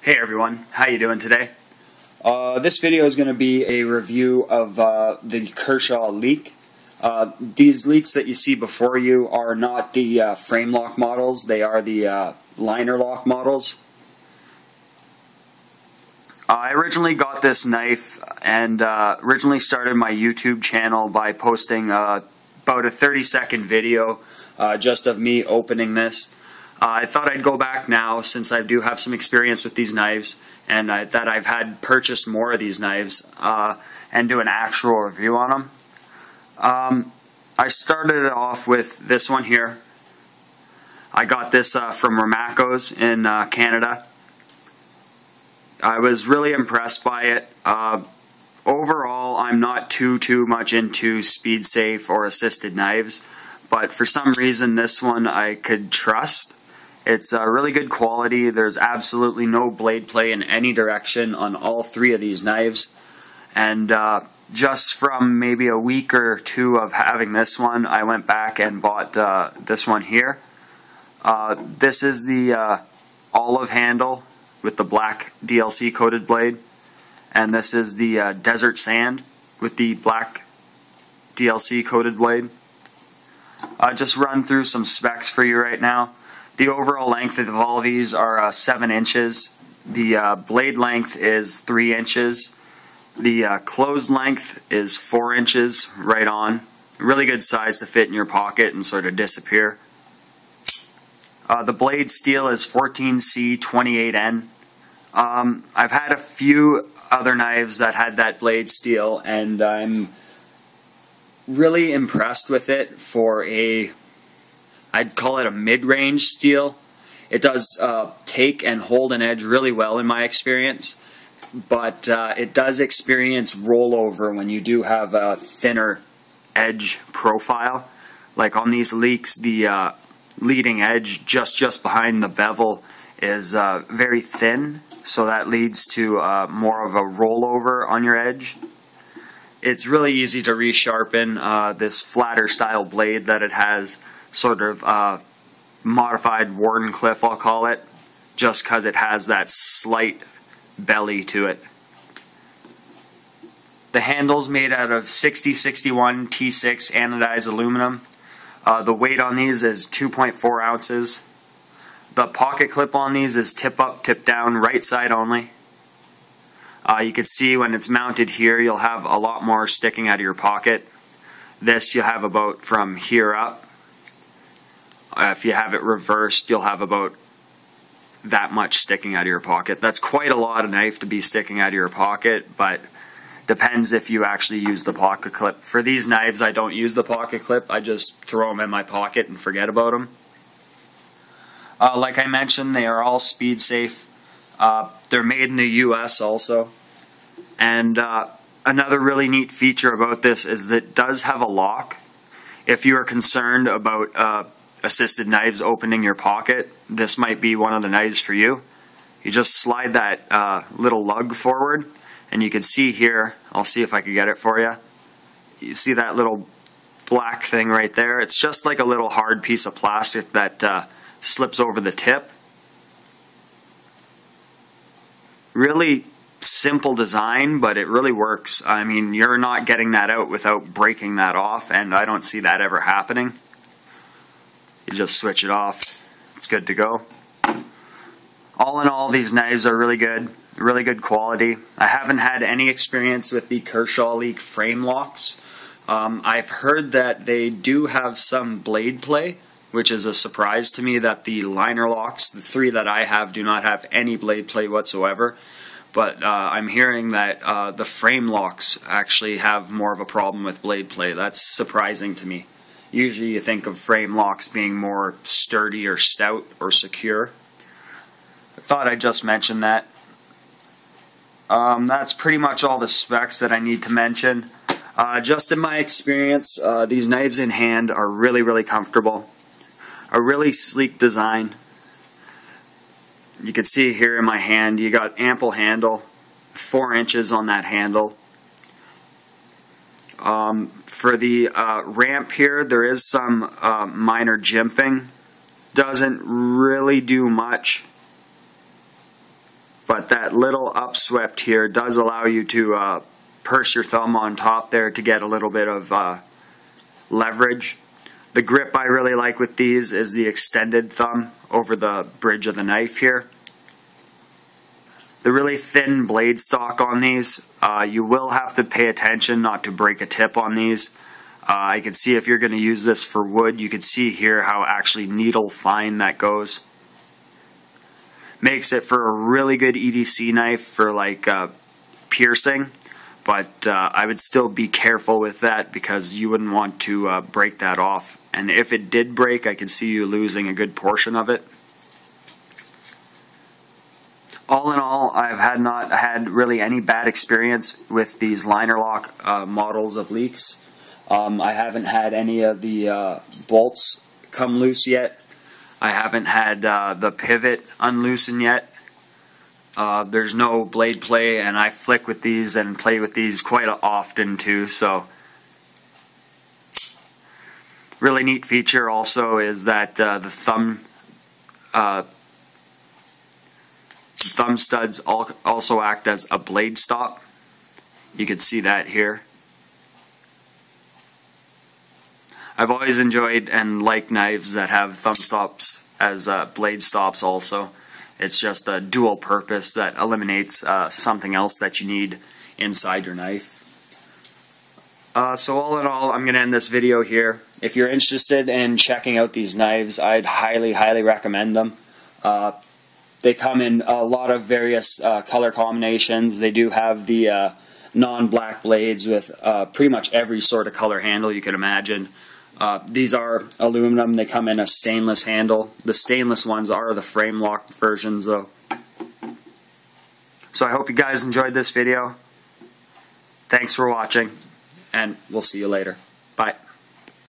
Hey everyone, how you doing today? This video is going to be a review of the Kershaw leek. These leeks that you see before you are not the frame lock models, they are the liner lock models. I originally got this knife and originally started my YouTube channel by posting about a 30-second video just of me opening this. I thought I'd go back now since I do have some experience with these knives and that I've had purchased more of these knives and do an actual review on them. I started it off with this one here. I got this from Ramaco's in Canada. I was really impressed by it. Overall, I'm not too much into speed safe or assisted knives, but for some reason this one I could trust. It's really good quality. There's absolutely no blade play in any direction on all three of these knives. And just from maybe a week or two of having this one, I went back and bought this one here. This is the olive handle with the black DLC coated blade. And this is the desert sand with the black DLC coated blade. I'll just run through some specs for you right now. The overall length of all of these are 7 inches. The blade length is 3 inches. The closed length is 4 inches right on. Really good size to fit in your pocket and sort of disappear. The blade steel is 14C28N. I've had a few other knives that had that blade steel and I'm really impressed with it for I'd call it a mid-range steel. It does take and hold an edge really well in my experience, but it does experience rollover when you do have a thinner edge profile. Like on these leeks, the leading edge just behind the bevel is very thin, so that leads to more of a rollover on your edge. It's really easy to resharpen this flatter style blade that it has. Sort of modified Wardenclyffe, I'll call it, just because it has that slight belly to it. The handle's made out of 6061 T6 anodized aluminum. The weight on these is 2.4 ounces. The pocket clip on these is tip up, tip down, right side only. You can see when it's mounted here, you'll have a lot more sticking out of your pocket. This you'll have about from here up. If you have it reversed, you'll have about that much sticking out of your pocket. That's quite a lot of knife to be sticking out of your pocket, but depends if you actually use the pocket clip. For these knives, I don't use the pocket clip. I just throw them in my pocket and forget about them. Like I mentioned, they are all speed safe. They're made in the US also. And another really neat feature about this is that it does have a lock. If you are concerned about assisted knives opening your pocket, this might be one of the knives for you. You just slide that little lug forward and you can see here, I'll see if I can get it for you. You see that little black thing right there? It's just like a little hard piece of plastic that slips over the tip. Really simple design, but it really works. I mean, you're not getting that out without breaking that off, and I don't see that ever happening. You just switch it off. It's good to go. All in all, these knives are really good quality. I haven't had any experience with the Kershaw leek frame locks. I've heard that they do have some blade play, which is a surprise to me that the liner locks, the three that I have, do not have any blade play whatsoever. But I'm hearing that the frame locks actually have more of a problem with blade play. That's surprising to me. Usually you think of frame locks being more sturdy or stout or secure. I thought I'd just mention that. That's pretty much all the specs that I need to mention. Just in my experience, these knives in hand are really comfortable. A really sleek design. You can see here in my hand, you got ample handle, 4 inches on that handle. For the ramp here, there is some minor jimping. Doesn't really do much. but that little upswept here does allow you to purse your thumb on top there to get a little bit of leverage. The grip I really like with these is the extended thumb over the bridge of the knife here. The really thin blade stock on these, you will have to pay attention not to break a tip on these. I can see if you're going to use this for wood, you can see here how actually needle fine that goes. Makes it for a really good EDC knife for like piercing, but I would still be careful with that because you wouldn't want to break that off. And if it did break, I could see you losing a good portion of it. All in all, I've not had really any bad experience with these liner lock models of leeks. I haven't had any of the bolts come loose yet. I haven't had the pivot unloosen yet. There's no blade play, and I flick with these and play with these quite often too. So, really neat feature also is that the thumb studs also act as a blade stop. You can see that here. I've always enjoyed and liked knives that have thumb stops as blade stops also. It's just a dual purpose that eliminates something else that you need inside your knife. So all in all, I'm going to end this video here. If you're interested in checking out these knives, I'd highly recommend them. They come in a lot of various color combinations. They do have the non-black blades with pretty much every sort of color handle you can imagine. These are aluminum. They come in a stainless handle. The stainless ones are the frame locked versions though. So I hope you guys enjoyed this video. Thanks for watching, and we'll see you later.